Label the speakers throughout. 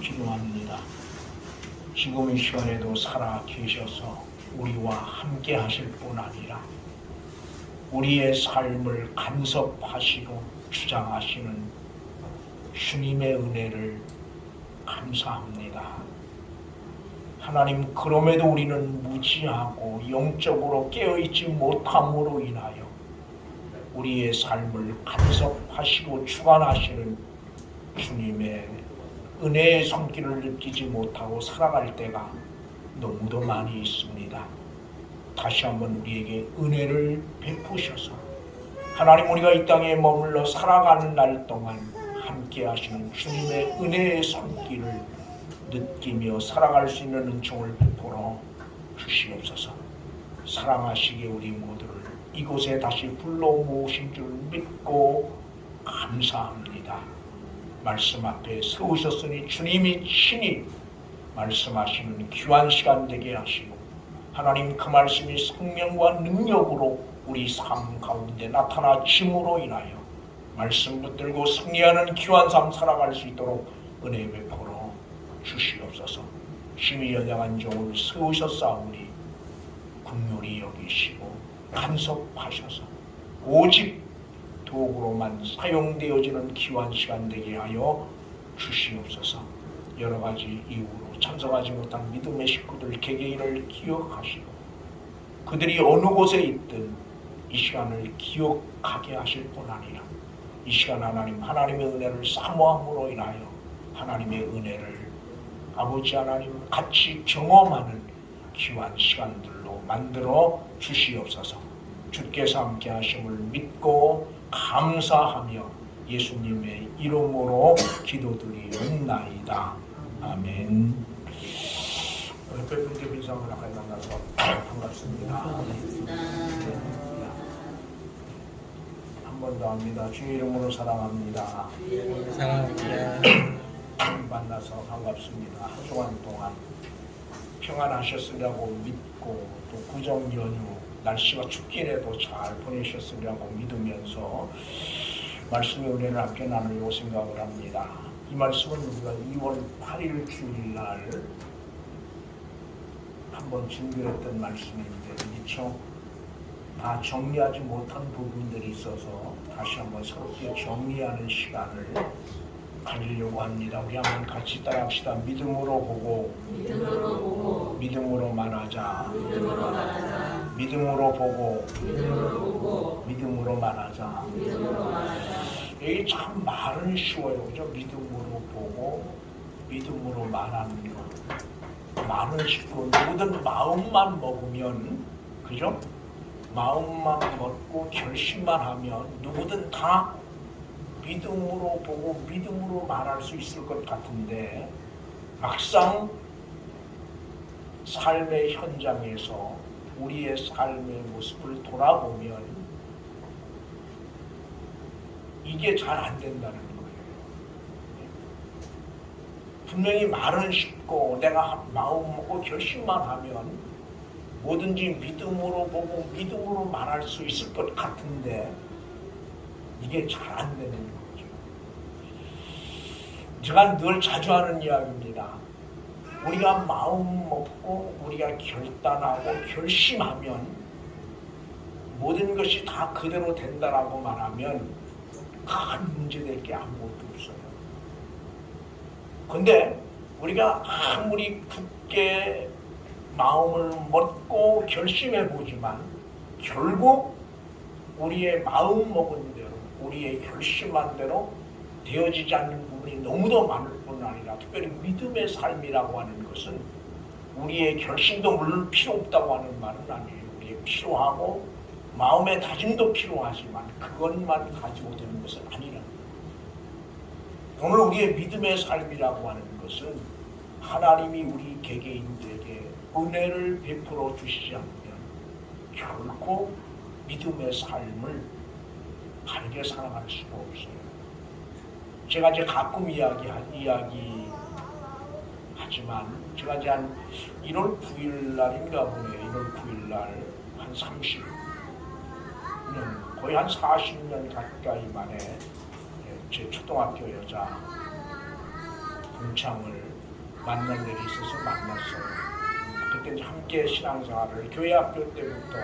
Speaker 1: 기도합니다. 지금 이 시간에도 살아 계셔서 우리와 함께 하실 뿐 아니라 우리의 삶을 간섭하시고 주장하시는 주님의 은혜를 감사합니다. 하나님, 그럼에도 우리는 무지하고 영적으로 깨어있지 못함으로 인하여 우리의 삶을 간섭하시고 주관하시는 주님의 은혜의 손길을 느끼지 못하고 살아갈 때가 너무도 많이 있습니다. 다시 한번 우리에게 은혜를 베푸셔서 하나님, 우리가 이 땅에 머물러 살아가는 날 동안 함께 하시는 주님의 은혜의 손길을 느끼며 살아갈 수 있는 은총을 베풀어 주시옵소서. 사랑하시기에 우리 모두를 이곳에 다시 불러 모으신 줄 믿고 감사합니다. 말씀 앞에 세우셨으니 주님이 친히 말씀하시는 귀한 시간 되게 하시고 하나님, 그 말씀이 생명과 능력으로 우리 삶 가운데 나타나심으로 인하여 말씀 붙들고 승리하는 귀한 삶 살아갈 수 있도록 은혜 베풀어 주시옵소서. 심히 연약한 종을 세우셨사오니 긍휼히 여기시고 간섭하셔서 오직 도구로만 사용되어지는 귀한 시간 되게 하여 주시옵소서. 여러 가지 이유로 참석하지 못한 믿음의 식구들 개개인을 기억하시고 그들이 어느 곳에 있든 이 시간을 기억하게 하실 뿐 아니라 이 시간 하나님의 은혜를 사모함으로 인하여 하나님의 은혜를 아버지 하나님 같이 경험하는 귀한 시간들로 만들어 주시옵소서. 주께서 함께 하심을 믿고 감사하며 예수님의 이름으로 기도드리옵나이다. 아멘. 옆에 분께 인사를 아까 만나서 반갑습니다. 한 번 더 합니다. 주의 이름으로 사랑합니다. 만나서 반갑습니다. 한 주간 동안 평안하셨으리라고 믿고 또 구정 연휴 날씨가 춥기라도 잘 보내셨으리라고 믿으면서 말씀의 은혜를 함께 나누려고 생각을 합니다. 이 말씀은 우리가 2월 8일 주일날 한번 준비했던 말씀인데 미처 다 정리하지 못한 부분들이 있어서 다시 한번 새롭게 정리하는 시간을 가지려고 합니다. 우리 한번 같이 따라합시다. 믿음으로 보고 믿음으로 말하자. 믿음으로 보고 믿음으로 말하자. 이게 참 말은 쉬워요. 그죠? 믿음으로 보고 믿음으로 말하는 것. 말은 쉽고 모든 마음만 먹으면, 그죠? 마음만 먹고 결심만 하면 누구든 다 믿음으로 보고 믿음으로 말할 수 있을 것 같은데 막상 삶의 현장에서 우리의 삶의 모습을 돌아보면 이게 잘 안 된다는 거예요. 분명히 말은 쉽고 내가 마음 먹고 결심만 하면 뭐든지 믿음으로 보고 믿음으로 말할 수 있을 것 같은데 이게 잘 안 되는 거죠. 제가 늘 자주 하는 이야기입니다. 우리가 마음 먹고 우리가 결단하고 결심하면 모든 것이 다 그대로 된다라고 말하면 큰 문제될 게 아무것도 없어요. 근데 우리가 아무리 굳게 마음을 먹고 결심해 보지만 결국 우리의 마음 먹은 대로 우리의 결심한 대로 되어지지 않는 부분이 너무도 많을 뿐 아니라 특별히 믿음의 삶이라고 하는 것은 우리의 결심도 물론 필요 없다고 하는 말은 아니에요. 우리의 필요하고 마음의 다짐도 필요하지만 그것만 가지고 되는 것은 아니라 오늘 우리의 믿음의 삶이라고 하는 것은 하나님이 우리 개개인들에게 은혜를 베풀어 주시지 않으면 결코 믿음의 삶을 바르게 살아갈 수가 없어요. 제가 이제 가끔 이야기하지만 제가 이제 한 1월 9일 날인가 보네. 1월 9일 날 한 30년, 거의 한 40년 가까이 만에 제 초등학교 여자 동창을 만날 일이 있어서 만났어요. 그때 이제 함께 신앙생활을 교회 학교 때부터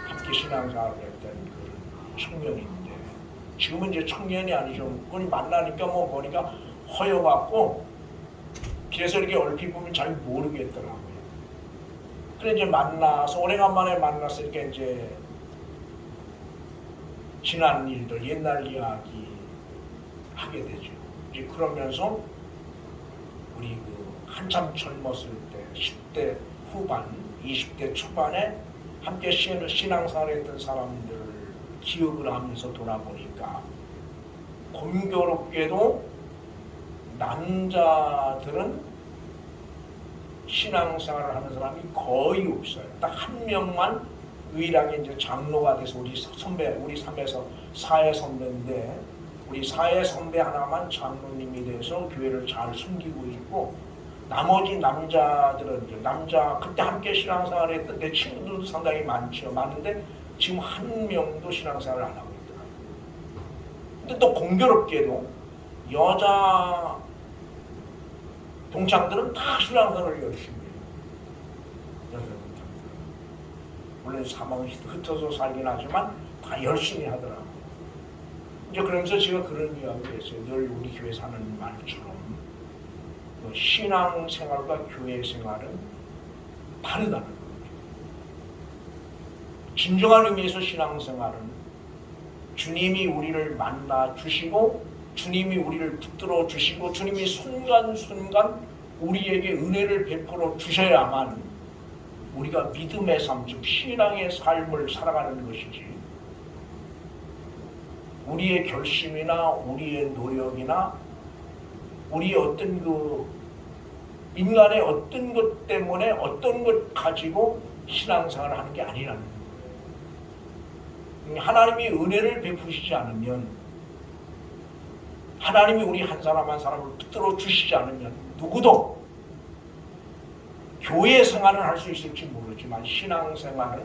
Speaker 1: 함께 신앙생활을 했던 그 청년인데 지금은 이제 청년이 아니죠. 그걸 만나니까 뭐 보니까 허여갖고 길에서 이렇게 얼핏 보면 잘 모르겠더라고요. 그래 이제 만나서 오래간만에 만났으니까 이제 지난 일들 옛날 이야기 하게 되죠. 이제 그러면서 우리 그 한참 젊었을 때 10대 후반, 20대 초반에 함께 신앙생활했던 사람들을 기억을 하면서 돌아보니까 공교롭게도 남자들은 신앙생활을 하는 사람이 거의 없어요. 딱 한 명만 유일하게 이제 장로가 돼서 우리 선배, 우리 사회 선배인데 우리 사회 선배 하나만 장로님이 돼서 교회를 잘 숨기고 있고 나머지 남자들은 이제 그때 함께 신앙생활을 했던 내 친구들도 상당히 많은데 지금 한 명도 신앙생활을 안 하고 있더라고요. 근데 또 공교롭게도 여자 동창들은 다 신앙생활을 열심히 해요. 여자 동창들은. 물론 사망이 흩어져 살긴 하지만 다 열심히 하더라고요. 이제 그러면서 제가 그런 이야기를 했어요. 늘 우리 교회 사는 말처럼 신앙생활과 교회생활은 다르다는 거죠. 진정한 의미에서 신앙생활은 주님이 우리를 만나 주시고 주님이 우리를 붙들어 주시고 주님이 순간순간 우리에게 은혜를 베풀어 주셔야만 우리가 믿음의 삶, 즉 신앙의 삶을 살아가는 것이지 우리의 결심이나 우리의 노력이나 우리의 어떤 그 인간의 어떤 것 때문에 어떤 것 가지고 신앙생활을 하는 게 아니라는 거예요. 하나님이 은혜를 베푸시지 않으면 하나님이 우리 한 사람 한 사람을 붙들어 주시지 않으면 누구도 교회 생활은 할 수 있을지 모르지만 신앙생활은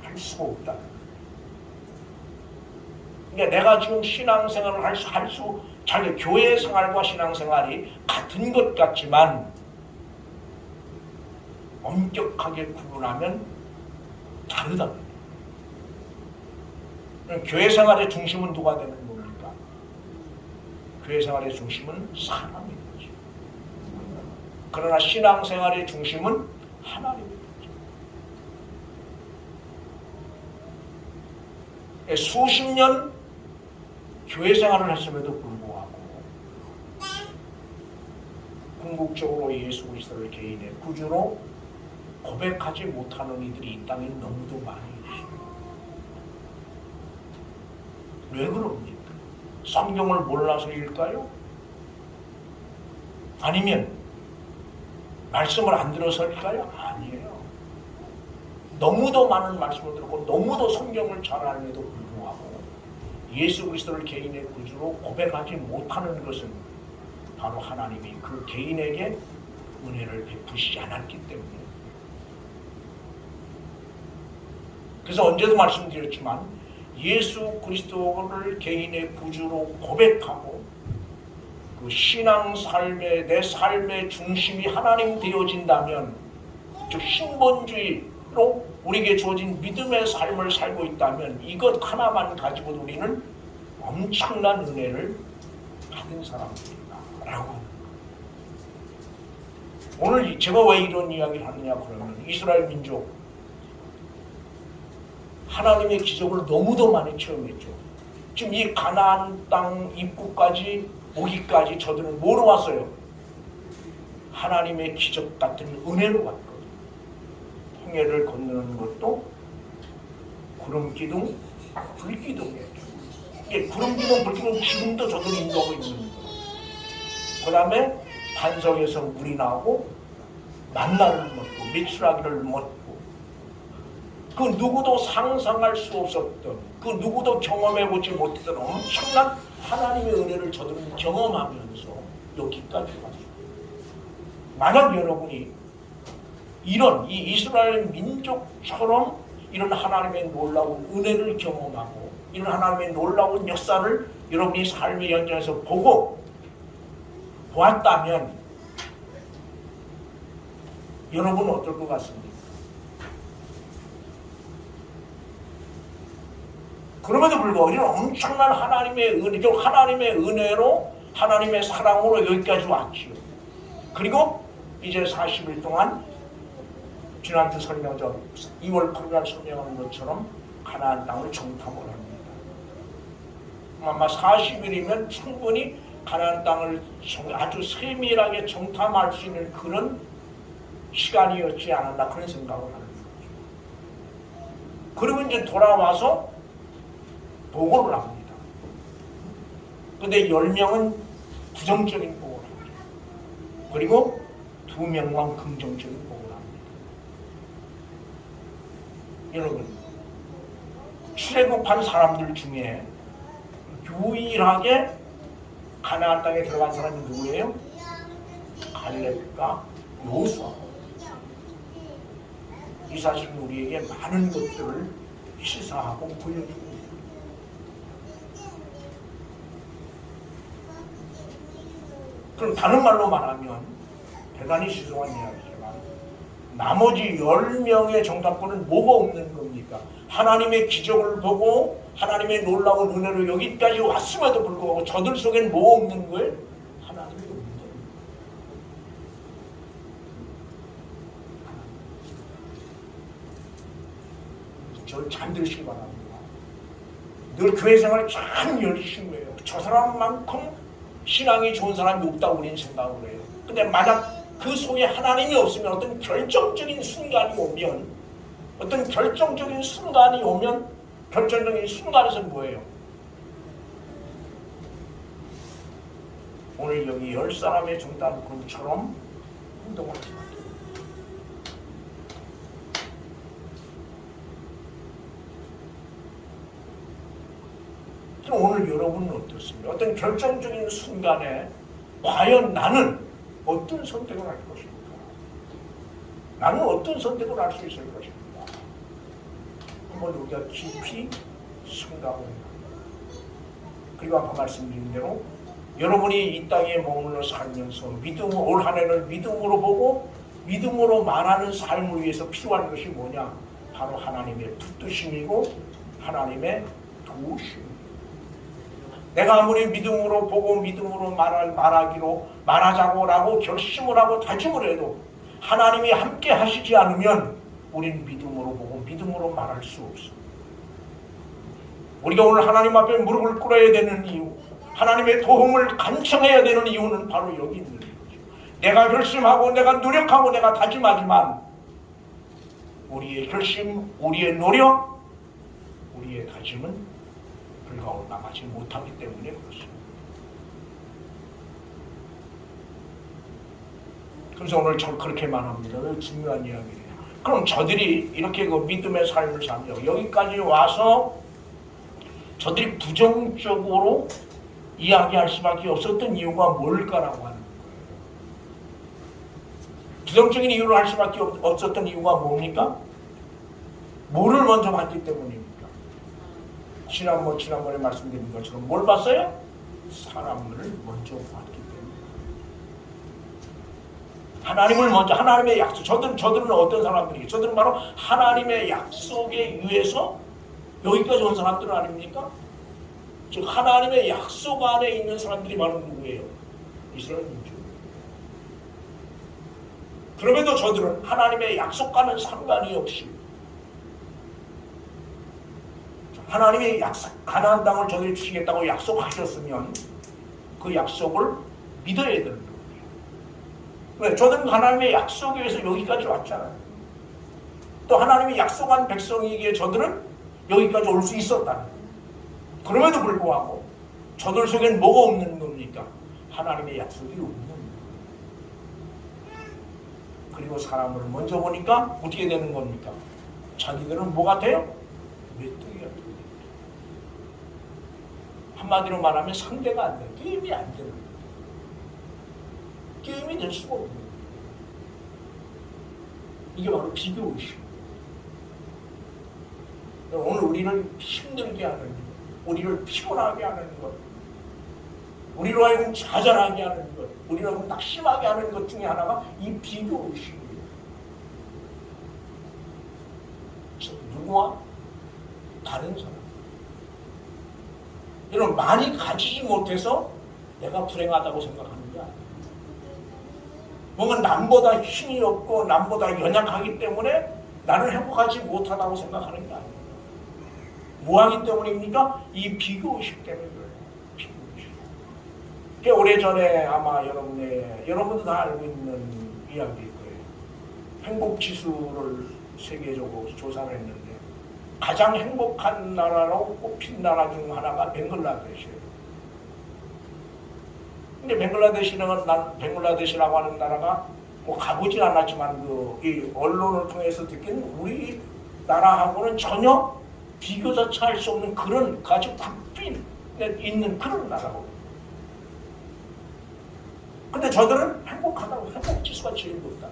Speaker 1: 할 수가 없다. 그러니까 내가 지금 신앙생활을 교회 생활과 신앙생활이 같은 것 같지만 엄격하게 구분하면 다르다. 교회 생활의 중심은 누가 되는 겁니까? 교회 생활의 중심은 사람인 거죠. 그러나 신앙생활의 중심은 하나님인 거죠. 수십 년 교회 생활을 했음에도 불구하고 궁극적으로 예수 그리스도를 개인의 구주로 고백하지 못하는 이들이 이 땅에 너무도 많이 있습니다. 왜 그럽니까? 성경을 몰라서일까요? 아니면 말씀을 안 들어서일까요? 아니에요. 너무도 많은 말씀을 듣고 너무도 성경을 잘 알면도 불구하고 예수 그리스도를 개인의 구주로 고백하지 못하는 것은 바로 하나님이 그 개인에게 은혜를 베푸시지 않았기 때문에. 그래서 언제도 말씀드렸지만 예수 그리스도를 개인의 구주로 고백하고 그 신앙 삶의 내 삶의 중심이 하나님 되어진다면, 즉 신본주의로 우리에게 주어진 믿음의 삶을 살고 있다면 이것 하나만 가지고도 우리는 엄청난 은혜를 받은 사람들이다라고. 오늘 제가 왜 이런 이야기를 하느냐 그러면 이스라엘 민족 하나님의 기적을 너무도 많이 체험했죠. 지금 이 가나안 땅 입구까지 오기까지 저들은 뭐로 왔어요? 하나님의 기적 같은 은혜로 왔거든요. 홍해를 건너는 것도 구름 기둥, 불 기둥이에요. 이게 구름 기둥, 불 기둥 지금도 저들이 인도하고 있는 거예요. 그 다음에 반석에서 물이 나오고 만나를 먹고 메추라기를 먹고, 그 누구도 상상할 수 없었던, 그 누구도 경험해보지 못했던 엄청난 하나님의 은혜를 저들은 경험하면서 여기까지 왔어요. 만약 여러분이 이런 이 이스라엘 민족처럼 이런 하나님의 놀라운 은혜를 경험하고 이런 하나님의 놀라운 역사를 여러분이 삶의 현장에서 보았다면 여러분은 어떨 것 같습니까? 그럼에도 불구하고 우리는 엄청난 하나님의 은혜로 하나님의 사랑으로 여기까지 왔지요. 그리고 이제 40일 동안 지난주 설명전 2월 8일 설명한 것처럼 가나안 땅을 정탐을 합니다. 아마 40일이면 충분히 가나안 땅을 아주 세밀하게 정탐할 수 있는 그런 시간이었지 않았나 그런 생각을 하는 거죠. 그리고 이제 돌아와서 보고를 합니다. 근데 10명은 부정적인 보고를 합니다. 그리고 2명만 긍정적인 보고를 합니다. 여러분, 출애굽한 사람들 중에 유일하게 가나안 땅에 들어간 사람이 누구예요? 갈렙과 여호수아. 이 사실은 우리에게 많은 것들을 시사하고 보여줍니다. 그럼 다른 말로 말하면 대단히 죄송한 이야기지만 나머지 10명의 정답권은 뭐가 없는 겁니까? 하나님의 기적을 보고 하나님의 놀라운 은혜로 여기까지 왔음에도 불구하고 저들 속엔 뭐가 없는 거예요? 하나님이 없는 거예요. 저를 잘 들으시기 바랍니다. 늘 교회 생활을 참 열심히 해요. 저 사람만큼 신앙이 좋은 사람이 없다고 우리는 생각을 해요. 근데 만약 그 속에 하나님이 없으면 어떤 결정적인 순간이 오면 결정적인 순간에서는 뭐예요? 오늘 여기 10사람의 정답권처럼 행동을 합니다. 그럼 오늘 여러분은 어떻습니까? 어떤 결정적인 순간에 과연 나는 어떤 선택을 할 것입니까? 나는 어떤 선택을 할 수 있을 것입니까? 한번 우리가 깊이 생각을 해요. 그리고 아까 말씀드린 대로 여러분이 이 땅에 머물러 살면서 올 한 해를 믿음으로 보고 믿음으로 말하는 삶을 위해서 필요한 것이 뭐냐? 바로 하나님의 붙드심이고 하나님의 도우심. 내가 아무리 믿음으로 보고 믿음으로 말하자고라고 결심을 하고 다짐을 해도 하나님이 함께 하시지 않으면 우리는 믿음으로 보고 믿음으로 말할 수 없어. 우리가 오늘 하나님 앞에 무릎을 꿇어야 되는 이유, 하나님의 도움을 간청해야 되는 이유는 바로 여기 있는 거죠. 내가 결심하고 내가 노력하고 내가 다짐하지만 우리의 결심, 우리의 노력, 우리의 다짐은 불가로 나가지 못하기 때문에 그렇습니다. 그래서 오늘 저 그렇게 말합니다. 중요한 이야기예요. 그럼 저들이 이렇게 그 믿음의 삶을 살며 여기까지 와서 저들이 부정적으로 이야기할 수밖에 없었던 이유가 뭘까라고 하는 거예요. 부정적인 이유로 할 수밖에 없었던 이유가 뭡니까? 뭐를 먼저 봤기 때문입니다. 지난번에 말씀드린 것처럼 뭘 봤어요? 사람을 먼저 봤기 때문에. 하나님을 먼저, 하나님의 약속. 저들은 어떤 사람들이에요? 저들은 바로 하나님의 약속에 의해서 여기까지 온 사람들 아닙니까? 즉 하나님의 약속 안에 있는 사람들이 바로 누구예요? 이스라엘 민족. 그럼에도 저들은 하나님의 약속과는 상관이 없이 하나님이 가나안 땅을 저들이 주시겠다고 약속하셨으면 그 약속을 믿어야 되는 거예요. 왜? 저들은 하나님의 약속에 의해서 여기까지 왔잖아요. 또 하나님이 약속한 백성이기에 저들은 여기까지 올 수 있었다는 거예요. 그럼에도 불구하고 저들 속엔 뭐가 없는 겁니까? 하나님의 약속이 없는 거예요. 그리고 사람을 먼저 보니까 어떻게 되는 겁니까? 자기들은 뭐 같아요? 메뚜기 같아요. 한마디로 말하면 상대가 안 돼. 게임이 안 되는 거예요. 게임이 될 수가 없는 거예요. 이게 바로 비교의식. 오늘 우리를 힘들게 하는 것, 우리를 피곤하게 하는 것, 우리로 하여금 좌절하게 하는 것, 우리로 하여금 낙심하게 하는 것 중에 하나가 이 비교의식이에요. 누구와? 다른 사람. 여러분, 많이 가지지 못해서 내가 불행하다고 생각하는 게 아니에요. 뭔가 남보다 힘이 없고 남보다 연약하기 때문에 나는 행복하지 못하다고 생각하는 게 아니에요. 뭐하기 때문입니까? 이 비교의식 때문에 그래요. 비교의식. 오래전에 아마 여러분도 다 알고 있는 이야기일 거예요. 행복지수를 세계적으로 조사를 했는데 가장 행복한 나라로 꼽힌 나라 중 하나가 벵글라데시예요. 근데 벵글라데시라고 하는 나라가 뭐 가보진 않았지만 이 언론을 통해서 듣기는 우리 나라하고는 전혀 비교조차 할 수 없는 그런 아주 국빈에 있는 그런 나라고. 근데 저들은 행복하다고, 행복지수가 제일 높다.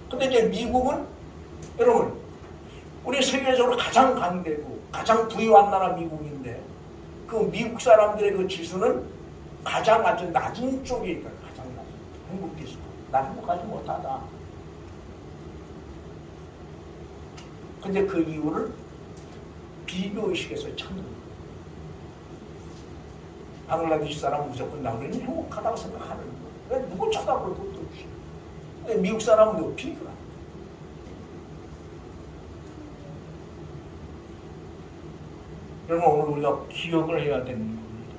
Speaker 1: 근데 이제 미국은, 여러분, 우리 세계적으로 가장 강대국, 가장 부유한 나라 미국인데, 그 미국 사람들의 그 지수는 가장 아주 낮은 쪽에 있다. 가장 낮은 행복지수. 나 행복하지 못하다. 근데 그 이유를 비교의식에서 찾는 거예요. 방글라데시 사람은 무조건 나는 행복하다고 생각하는 거예요. 왜 누구 쳐다볼 것도 없이. 근데 미국 사람은 또 비교라. 여러분, 오늘 우리가 기억을 해야 되는 겁니다.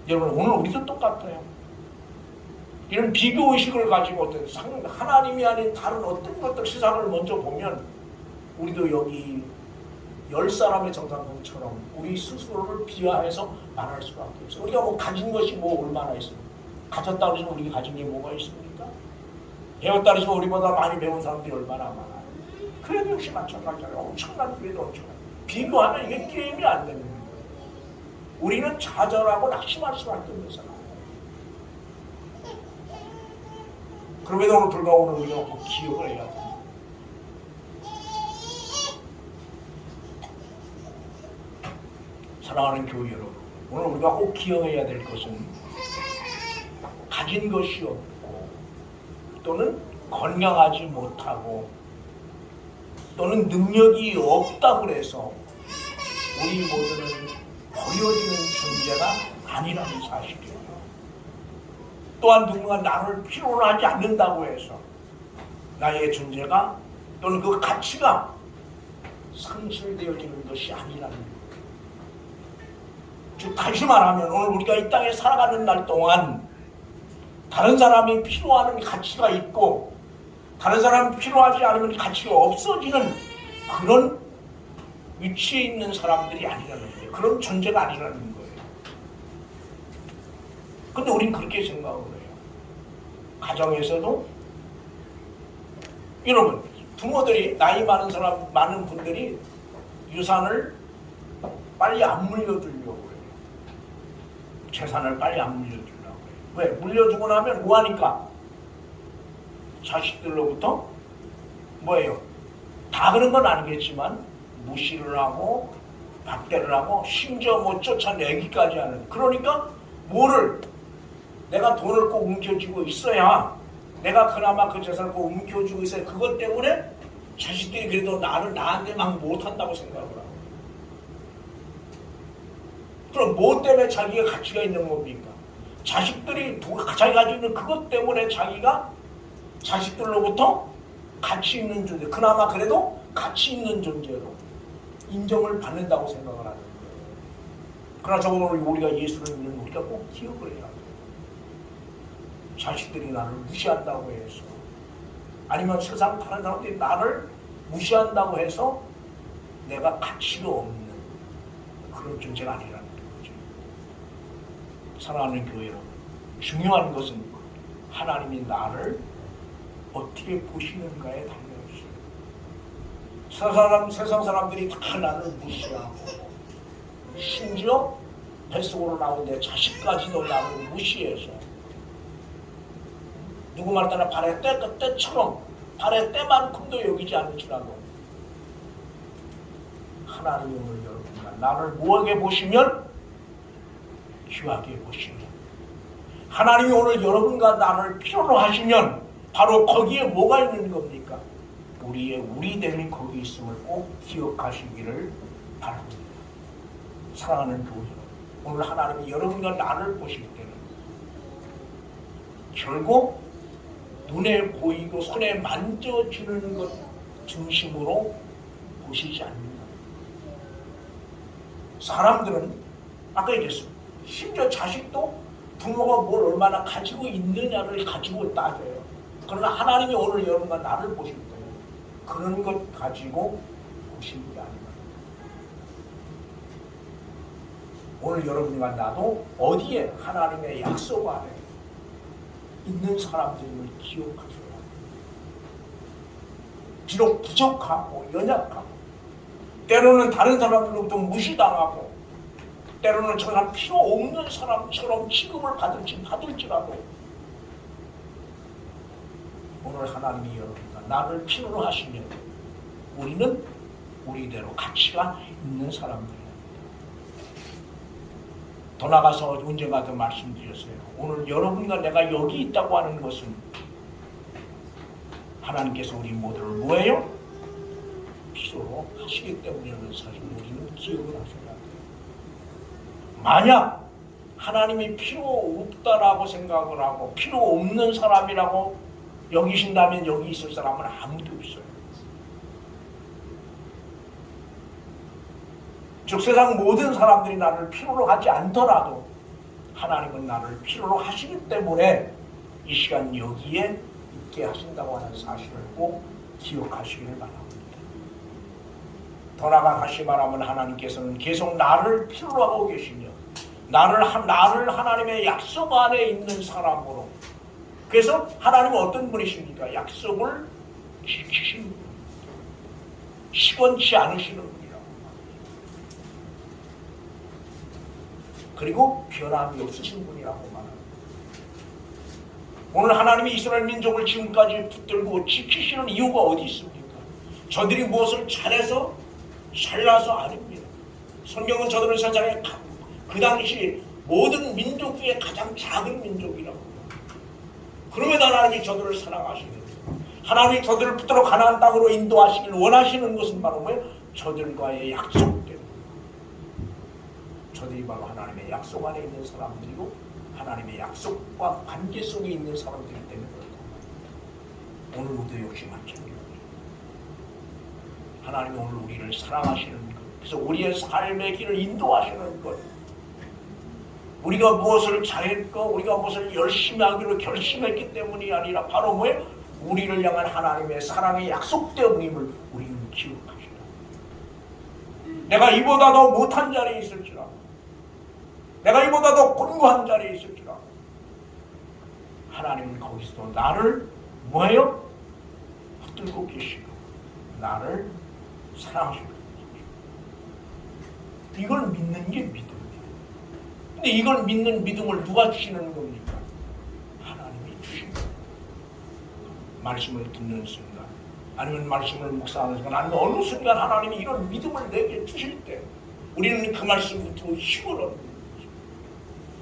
Speaker 1: 여러분, 오늘 우리도 똑같아요. 이런 비교의식을 가지고 하나님이 아닌 다른 어떤 것들 세상을 먼저 보면 우리도 여기 10사람의 정상공처럼 우리 스스로를 비하해서 말할 수밖에 없어요. 우리가 뭐 가진 것이 뭐 얼마나 있습니까? 가졌다 그러지만 우리가 가진 게 뭐가 있습니까? 배웠다 그러지만 우리보다 많이 배운 사람들이 얼마나 많아요. 그래도 역시 마찬가지잖아요. 엄청난 그래도 엄청난. 비교하면 이게 게임이 안 되는 거예요. 우리는 좌절하고 낙심할 수밖에 없는 사람. 그럼에도 오늘 불구하고 오늘 우리가 꼭 기억을 해야 돼요. 사랑하는 교회 여러분, 오늘 우리가 꼭 기억해야 될 것은 가진 것이 없고 또는 건강하지 못하고 또는 능력이 없다고 해서 우리 모두는 버려지는 존재가 아니라는 사실이에요. 또한 누군가 나를 필요로 하지 않는다고 해서 나의 존재가 또는 그 가치가 상실되어지는 것이 아니라는 거예요. 즉 다시 말하면 오늘 우리가 이 땅에 살아가는 날 동안 다른 사람이 필요하는 가치가 있고 다른 사람이 필요하지 않으면 가치가 없어지는 그런 위치에 있는 사람들이 아니라는 거예요. 그런 존재가 아니라는 거예요. 근데 우린 그렇게 생각을 해요. 가정에서도 여러분, 부모들이 나이 많은 분들이 유산을 빨리 안 물려주려고 해요. 재산을 빨리 안 물려주려고 해요. 왜? 물려주고 나면 뭐하니까? 자식들로부터 뭐예요? 다 그런 건 아니겠지만 무시를 하고 박대를 하고 심지어 뭐 쫓아내기까지 하는. 그러니까 뭐를 내가 돈을 꼭 움켜쥐고 있어야 내가 그나마 그 재산을 꼭 움켜쥐고 있어야 그것 때문에 자식들이 그래도 나한테 막 못한다고 생각을 하고. 그럼 뭐 때문에 자기가 가치가 있는 겁니까? 자식들이 자기가 가지고 있는 그것 때문에 자기가 자식들로부터 가치 있는 존재, 그나마 그래도 가치 있는 존재로 인정을 받는다고 생각을 하는 거예요. 그러나 저는 우리가 예수를 믿는 우리가 꼭 기억을 해야 돼요. 자식들이 나를 무시한다고 해서 아니면 세상 다른 사람들이 나를 무시한다고 해서 내가 가치가 없는 그런 존재가 아니라는 거죠. 사랑하는 교회 여러분, 중요한 것은 하나님이 나를 어떻게 보시는가에 달려있어요. 세상 사람들이 다 나를 무시하고 심지어 뱃속으로 나온 내 자식까지도 나를 무시해서 누구 말 따라 발의 때처럼 발의 때만큼도 여기지 않을지라도 하나님이 오늘 여러분과 나를 뭐하게 보시면? 귀하게 보시면, 하나님이 오늘 여러분과 나를 필요로 하시면 바로 거기에 뭐가 있는 겁니까? 우리의 우리됨이 거기 있음을 꼭 기억하시기를 바랍니다. 사랑하는 교회, 오늘 하나님이 여러분과 나를 보실 때는 결국 눈에 보이고 손에 만져지는 것 중심으로 보시지 않는다. 사람들은 아까 얘기했습니다. 심지어 자식도 부모가 뭘 얼마나 가지고 있느냐를 가지고 따져요. 그러나 하나님이 오늘 여러분과 나를 보실 때는 그런 것 가지고 보시는 게 아닙니다. 오늘 여러분과 나도 어디에 하나님의 약속 안에 있는 사람들임을 기억하셔야 합니다. 비록 부족하고 연약하고 때로는 다른 사람들로부터 무시당하고 때로는 저 사람 필요 없는 사람처럼 취급을 받을지라도 오늘 하나님이 여러분과 나를 필요로 하시면 우리는 우리대로 가치가 있는 사람들입니다. 더 나가서 언젠가도 말씀드렸어요. 오늘 여러분과 내가 여기 있다고 하는 것은 하나님께서 우리 모두를 뭐예요? 필요로 하시기 때문이라는 사실 우리는 기억을 하셔야 돼요. 만약 하나님이 필요 없다라고 생각을 하고 필요 없는 사람이라고 여기신다면 여기 있을 사람은 아무도 없어요. 즉 세상 모든 사람들이 나를 필요로 하지 않더라도 하나님은 나를 필요로 하시기 때문에 이 시간 여기에 있게 하신다고 하는 사실을 꼭 기억하시기를 바랍니다. 더 나아가 다시 말하면 하나님께서는 계속 나를 필요로 하고 계시며 나를 하나님의 약속 안에 있는 사람으로, 그래서 하나님은 어떤 분이십니까? 약속을 지키시는 분, 시건치 않으시는 분이라고. 그리고 변함이 없으신 분이라고 말합니다. 오늘 하나님이 이스라엘 민족을 지금까지 붙들고 지키시는 이유가 어디 있습니까? 저들이 무엇을 잘해서 잘나서 아닙니다. 성경은 저들은 세상에 그 당시 모든 민족 중에 가장 작은 민족이라고 합니다. 그럼에도 하나님이 저들을 사랑하시는, 하나님이 저들을 붙들어 가나안 땅으로 인도하시길 원하시는 것은 바로 뭐예요? 저들과의 약속 때문에. 저들이 바로 하나님의 약속 안에 있는 사람들이고 하나님의 약속과 관계 속에 있는 사람들이기 때문에 그렇다. 오늘 우리도 역시 마찬가지입니다. 하나님이 오늘 우리를 사랑하시는 것, 그래서 우리의 삶의 길을 인도하시는 것, 우리가 무엇을 잘했고 우리가 무엇을 열심히 하기로 결심했기 때문이 아니라 바로 뭐예요? 우리를 향한 하나님의 사랑의 약속 때문임을 우리는 기억하시라. 내가 이보다 더 못한 자리에 있을지라도, 내가 이보다 더 곤고한 자리에 있을지라도 하나님은 거기서 나를 뭐예요? 붙들고 계시고 나를 사랑하시는 거예요. 이걸 믿는 게 믿음이에요. 근데 이걸 믿는 믿음을 누가 주시는 겁니까? 하나님이 주시는 거예요. 말씀을 듣는 순간, 아니면 말씀을 묵상하는 순간, 아니면 어느 순간 하나님이 이런 믿음을 내게 주실 때 우리는 그 말씀 붙들고 힘을 얻는 거죠.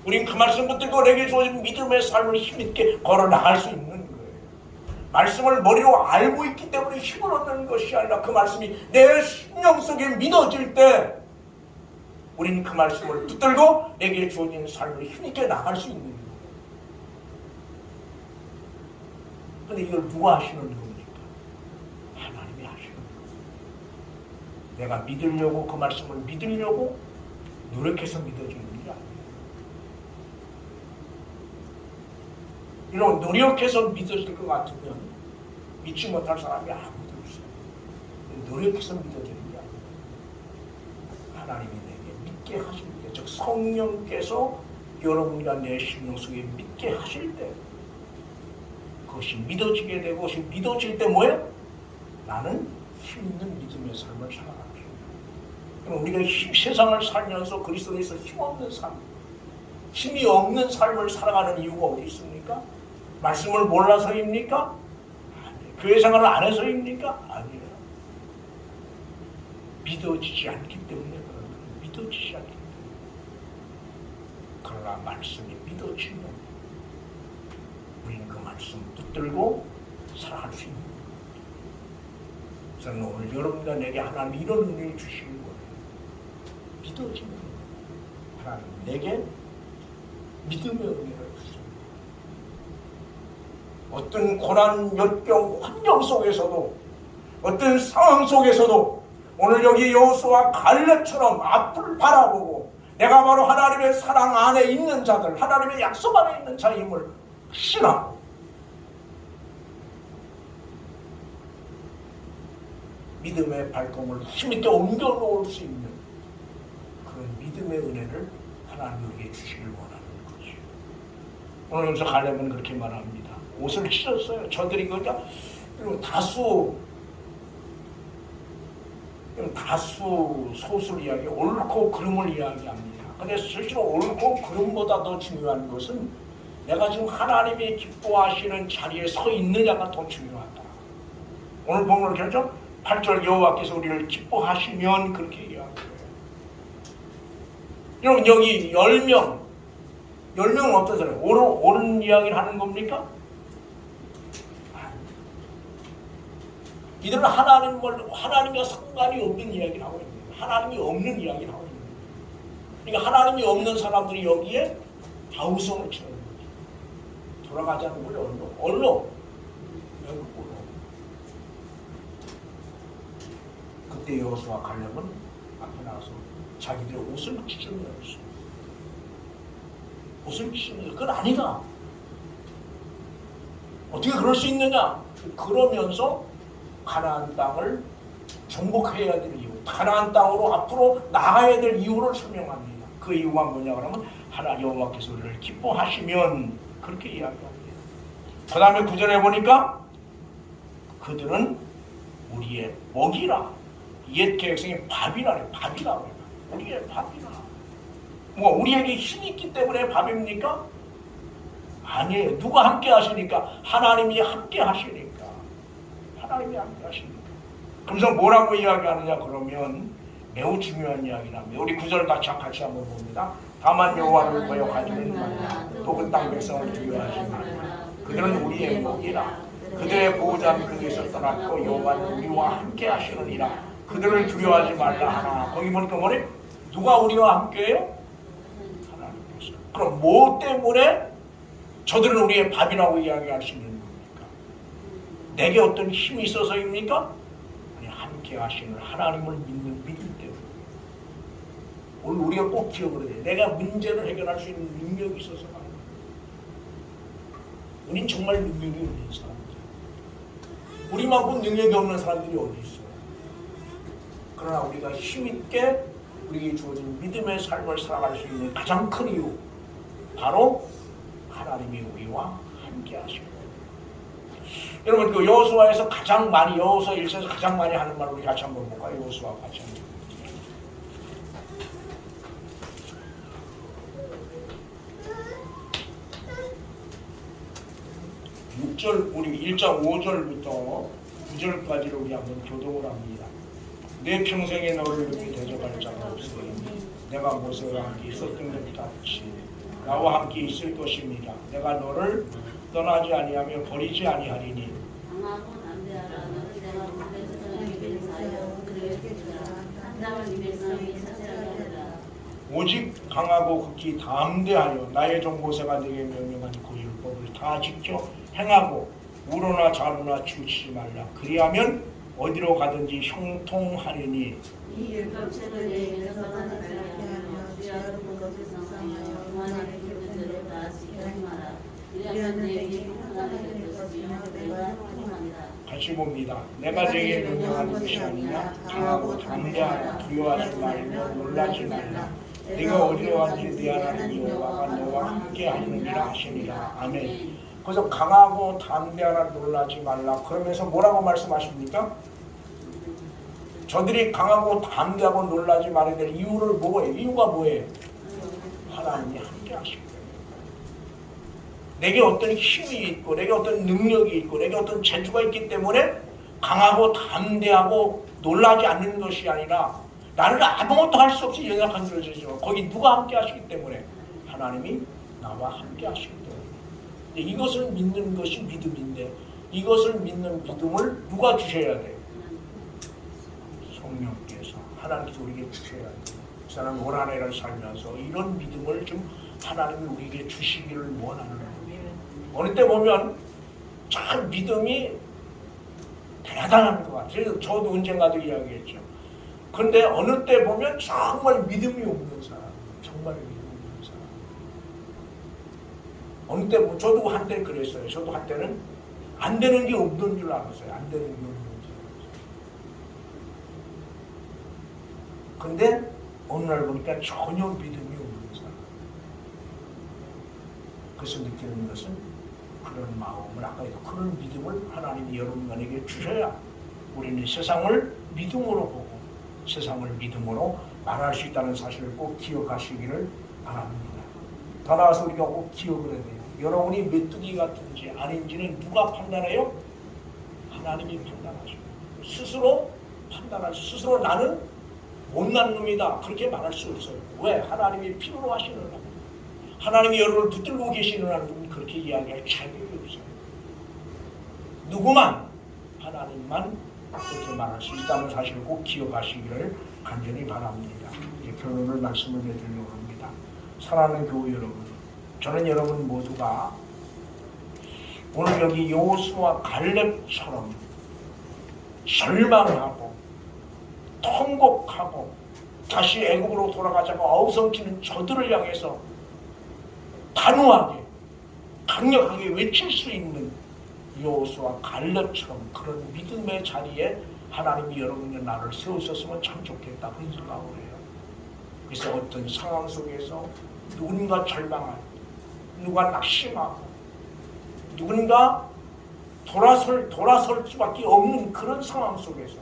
Speaker 1: 우리는 그 말씀 붙들고 내게 주어진 믿음의 삶을 힘있게 걸어나갈 수 있는 거예요. 말씀을 머리로 알고 있기 때문에 힘을 얻는 것이 아니라 그 말씀이 내 심령 속에 믿어질 때 우리는 그 말씀을 붙들고 내게 주어진 삶을 힘있게 나갈 수 있는 거예요. 그런데 이걸 누가 하시는 겁니까? 하나님이 하시는 거예요. 내가 믿으려고, 그 말씀을 믿으려고 노력해서 믿어지는 게 아니에요. 이런 노력해서 믿어질 것 같으면 믿지 못할 사람이 아무도 없어요. 노력해서 믿어지는 게 아니에요. 하나님이 믿게 하실 때, 즉 성령께서 여러분과 내 심령 속에 믿게 하실 때 그것이 믿어지게 되고, 그것이 믿어질 때 뭐예요? 나는 힘있는 믿음의 삶을 살아가는 거예요. 그럼 우리가 세상을 살면서 그리스도에서 힘없는 삶, 힘이 없는 삶을 살아가는 이유가 어디 있습니까? 말씀을 몰라서입니까? 아니에요. 교회 생활을 안 해서입니까? 아니에요. 믿어지지 않기 때문에 믿어지지 않기 때문에. 그러나 말씀이 믿어지면 우리는 그 말씀 붙들고 살아갈 수 있는 거예요. 저는 오늘 여러분과 내게 하나님 이런 은혜를 주시는 거예요. 믿어지는 거예요. 하나님 내게 믿음의 은혜를 주십니다. 어떤 고난, 역경, 환경 속에서도 어떤 상황 속에서도 오늘 여기 여호수아 갈렙처럼 앞을 바라보고 내가 바로 하나님의 사랑 안에 있는 자들, 하나님의 약속 안에 있는 자임을 확신하고 믿음의 발걸음을 힘있게 옮겨 놓을 수 있는 그런 믿음의 은혜를 하나님 우리에게 주시길 원하는 거죠. 오늘 여기서 갈렙은 그렇게 말합니다. 옷을 찢었어요. 저들이 그러니까 다수 소술 이야기, 옳고 그름을 이야기합니다. 근데 실제로 옳고 그름보다 더 중요한 것은 내가 지금 하나님이 기뻐하시는 자리에 서 있느냐가 더 중요하다. 오늘 본문을 결정 8절 여호와께서 우리를 기뻐하시면 그렇게 이야기해요. 여러분 여기 10명은 어떤 사람이에요? 옳은 이야기를 하는 겁니까? 이들은 하나님과 상관이 없는 이야기를 하고 있는 거예요. 하나님이 없는 이야기를 하고 있는 거예요. 그러니까 하나님이 없는 사람들이 여기에 다우성을 쳐요. 돌아가자는 거예요. 얼로 외국으로. 그때 여호수아 갈렙은 앞에 나와서 자기들의 옷을 찢으면서 그건 아니다. 어떻게 그럴 수 있느냐? 그러면서 가나안 땅을 정복해야 될 이유, 가나안 땅으로 앞으로 나가야 될 이유를 설명합니다. 그 이유가 뭐냐 그러면 하나님 여호와께서 우리를 기뻐하시면 그렇게 이야기합니다. 그 다음에 9절에 보니까 그들은 우리의 먹이라, 옛 계획성이 밥이라네. 우리의 밥이라. 우리에게 힘이 있기 때문에 밥입니까? 아니에요. 누가 함께 하시니까? 하나님이 함께 하시니까. 그래서 뭐라고 이야기하느냐 그러면 매우 중요한 이야기랍니다. 우리 9절 같이 한번 봅니다. 다만 여호와를 거역하지는 말라. 또 그 땅 백성을 두려워하지 말라. 그들은 우리의 먹이라. 그들의 보호자는 그들에서 떠났고 여호와는 우리와 함께 하시느니라. 그들을 두려워하지 말라 하나. 거기 보니까 뭐래? 누가 우리와 함께해요? 하나님께서. 그럼 뭐 때문에 저들은 우리의 밥이라고 이야기할 수 있는 겁니까? 내게 어떤 힘이 있어서입니까? 아니, 함께 하시는 하나님을 믿는 믿음 때문에. 오늘 우리가 꼭 기억을 해야 돼. 내가 문제를 해결할 수 있는 능력이 있어서가 아니야. 우린 정말 능력이 없는 사람들. 우리만큼 능력이 없는 사람들이 어디 있어요? 그러나 우리가 힘있게 우리에게 주어진 믿음의 삶을 살아갈 수 있는 가장 큰 이유, 바로 하나님이 우리와 함께 하시고. 여러분 그 여호수아에서 가장 많이, 여호수아 1서에서 가장 많이 하는 말 우리 같이 한번 볼까요? 여호수아 같이 한번. 6절, 우리 1장 5절부터 9절까지를 우리 한번 교독을 합니다. 내 평생에 너를 이렇게 대적할 자가 없으니 내가 모세와 함께 있었던 것 같이 나와 함께 있을 것입니다. 내가 너를 떠나지 아니하며 버리지 아니하리니 오직 강하고 극히 담대하여 나의 종 모세가 네게 명령한 그 율법을 다 지켜 행하고 우로나 좌로나 치우치지 말라. 그리하면 어디로 가든지 형통하리니. 이 율법책을 내 입에서 떠나지 말게 하며 주야로 본 것을 상상하여 그만의 기분대로 다 지켜 행하라. 이러면 내게 형통하게 될 것이며 내가 형통하리라. 같이 봅니다. 내가 네게 명령하는 것이 아니냐. 강하고 담대하라. 두려워하지 말며 놀라지 말라. 네가 어디로 가든지 네 하나님 여호와가 너와 함께 하느니라 하시니라. 아멘. 그래서 강하고 담대하라, 놀라지 말라. 그러면서 뭐라고 말씀하십니까? 저들이 강하고 담대하고 놀라지 말아야 될 이유를 뭐예요? 이유가 뭐예요? 하나님이 함께 하시기 때문에. 내게 어떤 힘이 있고 내게 어떤 능력이 있고 내게 어떤 재주가 있기 때문에 강하고 담대하고 놀라지 않는 것이 아니라 나는 아무것도 할 수 없이 연약한 존재지만 거기 누가 함께 하시기 때문에? 하나님이 나와 함께 하시기 때문에. 이것을 믿는 것이 믿음인데 이것을 믿는 믿음을 누가 주셔야 돼요? 성령께서 하나님께서 우리에게 주셔야 돼요. 저는 올 한 해를 살면서 이런 믿음을 좀 하나님이 우리에게 주시기를 원하는 거예요. 어느 때 보면 참 믿음이 대단한 것 같아요. 저도 언젠가도 이야기했죠. 그런데 어느 때 보면 정말 믿음이 없는 사람, 정말 믿음이 없는 사람. 어느 때 저도 한때 그랬어요. 저도 한때는 안 되는 게 없는 줄 알았어요. 안 되는 게 없는 줄 알았어요. 근데 어느 날 보니까 전혀 믿음이 없는 사람. 그래서 느끼는 것은 그런 마음을, 아까도 그런 믿음을 하나님이 여러분에게 주셔야 우리는 세상을 믿음으로 보고 세상을 믿음으로 말할 수 있다는 사실을 꼭 기억하시기를 바랍니다. 더 나아가서 우리가 꼭 기억을 해야 돼요. 여러분이 메뚜기 같은지 아닌지는 누가 판단해요? 하나님이 판단하죠. 스스로 판단하죠. 스스로 나는 못난 놈이다 그렇게 말할 수 없어요. 왜? 하나님이 필요로 하시는 한, 하나님이 여러분을 붙들고 계시는 한은 그렇게 이야기할 자격이 없어요. 누구만, 하나님만 그렇게 말할 수 있다는 사실을 꼭 기억하시기를 간절히 바랍니다. 결론을 말씀을 해드리려고 합니다. 사랑하는 교우 여러분, 저는 여러분 모두가 오늘 여기 여호수아 갈렙처럼 절망하고 통곡하고 다시 애굽으로 돌아가자고 어우성치는 저들을 향해서 단호하게 강력하게 외칠 수 있는 여호수아 갈렙처럼 그런 믿음의 자리에 하나님이 여러분의 나를 세우셨으면 참 좋겠다 그런 생각을 해요. 그래서 어떤 상황 속에서 누군가 절망하고 누가 낙심하고 누군가 돌아설 수밖에 없는 그런 상황 속에서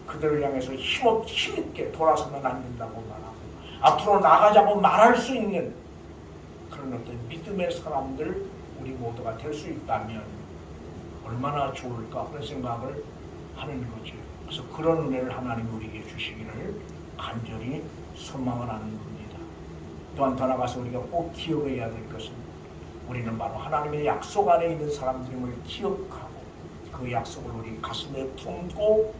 Speaker 1: 그들을 향해서 힘있게 돌아서는 안 된다고 말하고 앞으로 나가자고 말할 수 있는 그런 어떤 믿음의 사람들 우리 모두가 될 수 있다면 얼마나 좋을까 그런 생각을 하는 거죠. 그래서 그런 은혜를 하나님이 우리에게 주시기를 간절히 소망을 하는 겁니다. 또한 더 나아가서 우리가 꼭 기억해야 될 것은 우리는 바로 하나님의 약속 안에 있는 사람들임을 기억하고 그 약속을 우리 가슴에 품고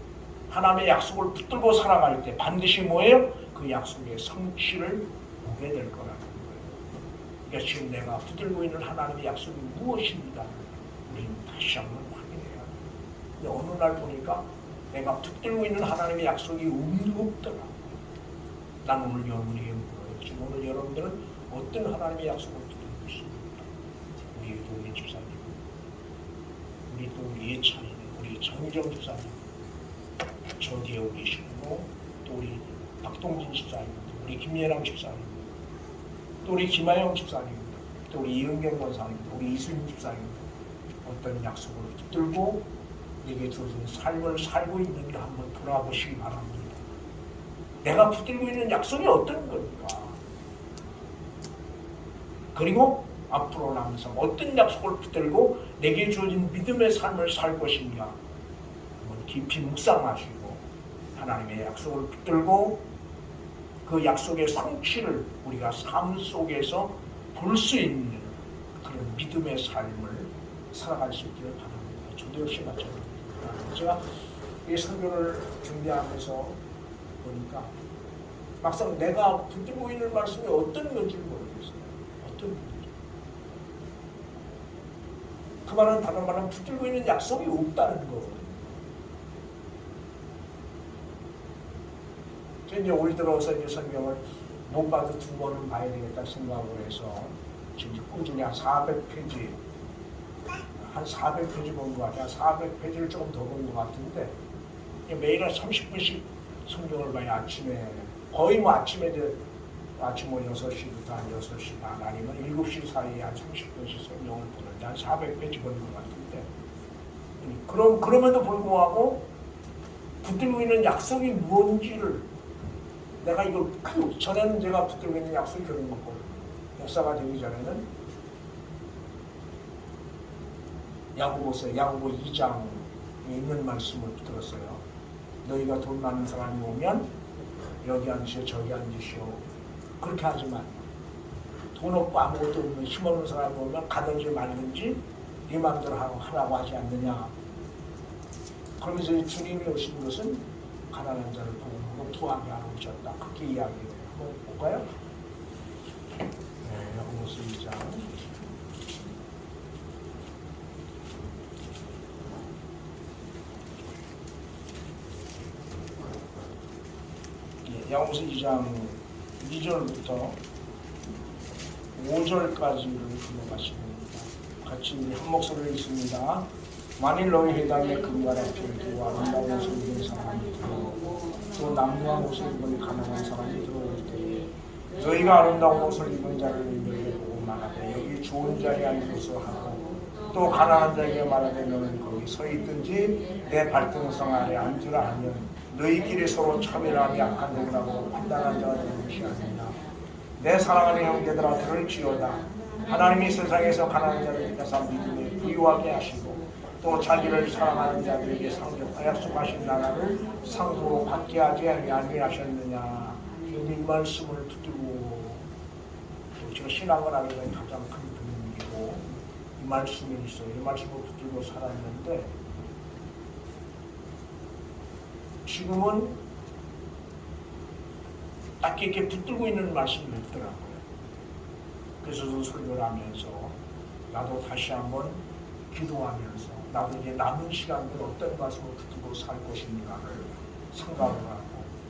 Speaker 1: 하나님의 약속을 붙들고 살아갈 때 반드시 뭐예요? 그 약속의 성취를 보게 될 거라는 거예요. 그러니까 지금 내가 붙들고 있는 하나님의 약속이 무엇인가 우리는 다시 한번 확인해야 돼요. 근데 어느 날 보니까 내가 붙들고 있는 하나님의 약속이 의미가 없더라고요. 난 오늘 여러분에게 물어요. 지금 오늘 여러분들은 어떤 하나님의 약속을 붙들고 있습니까? 우리 도민 집사님, 우리 또 우리 예찬이, 우리 정정 집사님, 저 뒤에 계시고 또 우리 박동진 집사님, 우리 김예랑 집사님, 또 우리 김하영 집사님, 또 우리 이은경 권사님, 또 우리 이수인 집사님 어떤 약속을 붙들고 내게 주어진 삶을 살고 있는가 한번 돌아보시기 바랍니다. 내가 붙들고 있는 약속이 어떤 걸까? 그리고 앞으로 남아서 어떤 약속을 붙들고 내게 주어진 믿음의 삶을 살 것인가 한번 깊이 묵상하시고 하나님의 약속을 붙들고 그 약속의 성취를 우리가 삶 속에서 볼 수 있는 그런 믿음의 삶을 살아갈 수 있기를 바랍니다. 저도 역시 마찬가지입니다. 제가 이 설교를 준비하면서 보니까 막상 내가 붙들고 있는 말씀이 어떤 건지를 모르겠어요. 어떤 건지. 그 말은 다른 말은 붙들고 있는 약속이 없다는 거거든요. 이제 올 들어서 이제 성경을 못 봐도 2번은 봐야 되겠다 생각을 해서 지금 꾸준히 한 400페이지 한 400페이지 본 것 같아요. 400페이지를 조금 더 본 것 같은데 매일 한 30분씩 성경을 봐요. 아침에 거의 뭐 아침 6시부터 한 6시 반 아니면 7시 사이에 한 30분씩 성경을 보는데 한 400페이지 본 것 같은데 그럼에도 불구하고 붙들고 있는 약속이 무엇인지를 내가 이걸 전에는 제가 붙들고 있는 약속이 그런 거고 목사가 되기 전에는 야고보서 2장에 있는 말씀을 들었어요. 너희가 돈 많은 사람이 오면 여기 앉으시오 저기 앉으시오 그렇게 하지만 돈 없고 아무것도 없는 힘없는 사람이 오면 가든지 말든지 네 마음대로 하라고 하지 않느냐. 그러면서 주님이 오신 것은 가난한 자를 복음으로 부하게 하러 오셨다. 그렇게 이야기해요. 한번 볼까요? 네, 아모스 2장. 아모스 2장 2절부터 5절까지를 불러가시면 됩니다. 같이 우리 한 목소리로 읽습니다. 만일 너희 회당에 금과 납주를 두고 아름다운 옷을 입은 사람이 들어오고 또 남루한 옷을 입은 가난한 사람이 들어올 때에 너희가 아름다운 옷을 입은 자를 너희에게 보고 말하되 여기 좋은 자리 앉아서 하고 또 가난한 자에게 말하되 너는 거기 서 있든지 내 발등성 아래 앉으라 하면 너희끼리 서로 차별하며 약한 자라고 판단한 자가 되는 것이 아니라 내 사랑하는 형제들아 들을지어다. 하나님이 세상에서 가난한 자를 위해서 믿음에 부유하게 하시고 또 자기를 사랑하는 자들에게 약속하신 나라를 상속으로 받게 하지 아니하셨느냐. 근데 이 말씀을 붙들고 제가 신앙을 하게 된 가장 큰 도움이고 이 말씀이 있어요. 이 말씀을 붙들고 살았는데 지금은 딱히 이렇게 붙들고 있는 말씀이 없더라고요. 그래서 저 설교를 하면서 나도 다시 한번 기도하면서 나도 이제 남은 시간들 어떤 말씀을 붙들고 살 것인가를 생각을 하고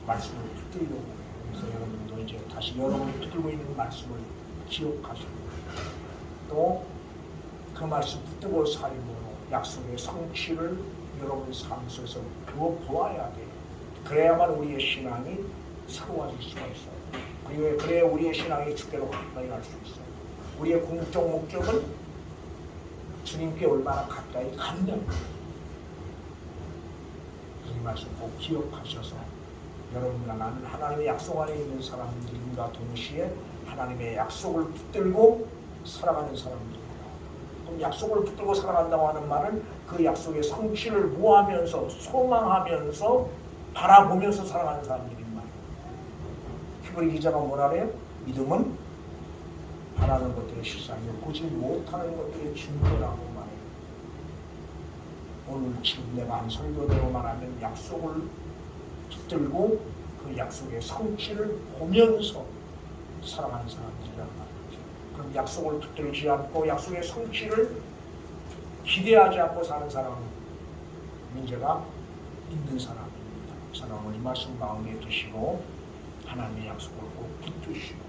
Speaker 1: 말씀을 붙들려고 해요. 그래서 여러분도 이제 다시 여러분이 붙들고 있는 말씀을 기억하시고 또 그 말씀 붙들고 살림으로 약속의 성취를 여러분 삶 속에서 보아야 돼요. 그래야만 우리의 신앙이 새로워질 수가 있어요. 그리고 그래야 우리의 신앙이 주께로 가까이 갈 수 있어요. 우리의 궁극적 목적은 주님께 얼마나 가까이 갔냐. 이 말씀 꼭 기억하셔서 여러분과 나는 하나님의 약속 안에 있는 사람들과 동시에 하나님의 약속을 붙들고 살아가는 사람들입니다. 그럼 약속을 붙들고 살아간다고 하는 말은 그 약속의 성취를 모하면서 소망하면서 바라보면서 살아가는 사람들인 말이에요. 히브리 기자가 뭐라 그래요? 믿음은 바라는 것들의 실상이요 보지 못하는 것들의 증거라고 말해요. 오늘 지금 내가 한 설교대로 말하면 약속을 붙들고 그 약속의 성취를 보면서 살아가는 사람들이란 말이죠. 그럼 약속을 붙들지 않고 약속의 성취를 기대하지 않고 사는 사람은 문제가 있는 사람입니다. 저는 오늘 이 말씀 마음에 두시고 하나님의 약속을 꼭 붙드시고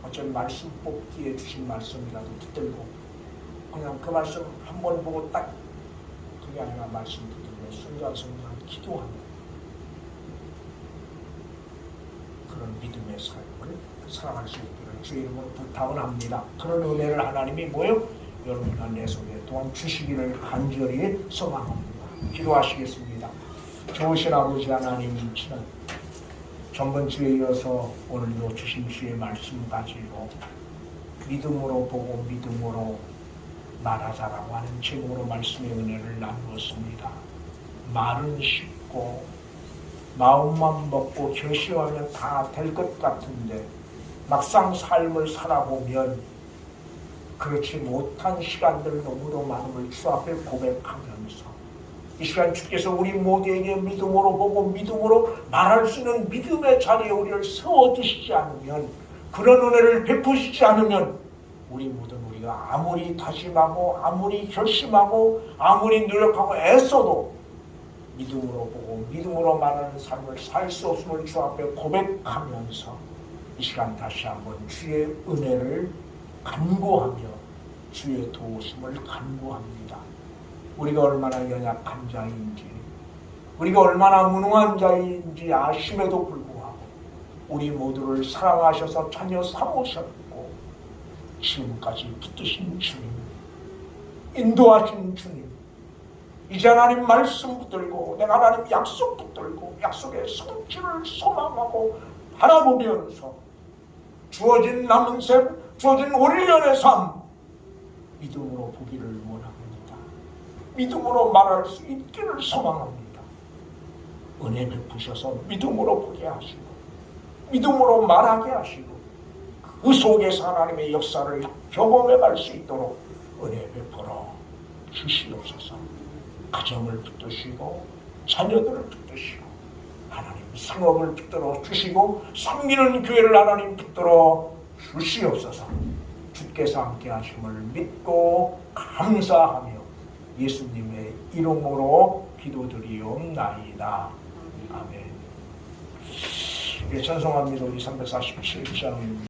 Speaker 1: 어쩐 말씀 뽑기에 주신 말씀이라도 붙들고 그냥 그 말씀 한 번 보고 딱 그게 아니라 말씀 붙들고 순간순간 기도하는 그런 믿음의 삶을 살아갈 수 있기를 주의 이름으로 부탁합니다. 그런 은혜를 하나님이 뭐요? 여러분과 내 속에 또한 주시기를 간절히 소망합니다. 기도하시겠습니다. 좋으신 아버지 하나님, 지난 전번 주에 이어서 오늘도 주신 주의 말씀 가지고 믿음으로 보고 믿음으로 말하자라고 하는 제목으로 말씀의 은혜를 나누었습니다. 말은 쉽고 마음만 먹고 결심하면 다 될 것 같은데 막상 삶을 살아보면 그렇지 못한 시간들 너무도 많음을 주 앞에 고백하면서 이 시간 주께서 우리 모두에게 믿음으로 보고 믿음으로 말할 수 있는 믿음의 자리에 우리를 세워두시지 않으면 그런 은혜를 베푸시지 않으면 우리 모든 우리가 아무리 다짐하고 아무리 결심하고 아무리 노력하고 애써도 믿음으로 보고 믿음으로 말하는 삶을 살 수 없음을 주 앞에 고백하면서 이 시간 다시 한번 주의 은혜를 간구하며 주의 도우심을 간구합니다. 우리가 얼마나 연약한 자인지 우리가 얼마나 무능한 자인지 아심에도 불구하고 우리 모두를 사랑하셔서 자녀 삼으셨고 지금까지 붙드신 주님, 인도하신 주님, 이제 하나님 말씀 붙들고 내가 하나님 약속 붙들고 약속의 성취를 소망하고 바라보면서 주어진 남은 생, 주어진 우리 년의 삶 믿음으로 보기를 원합니다. 믿음으로 말할 수 있기를 소망합니다. 은혜 베푸셔서 믿음으로 보게 하시고 믿음으로 말하게 하시고 그 속에서 하나님의 역사를 경험해 갈 수 있도록 은혜 베풀어 주시옵소서. 가정을 붙드시고 자녀들을 붙드시고 하나님 상업을 붙들어 주시고 섬기는 교회를 하나님 붙들어 주시옵소서. 주께서 함께 하심을 믿고 감사하며 예수님의 이름으로 기도드리옵나이다. 아멘. 예, 찬송합니다. 우리 347장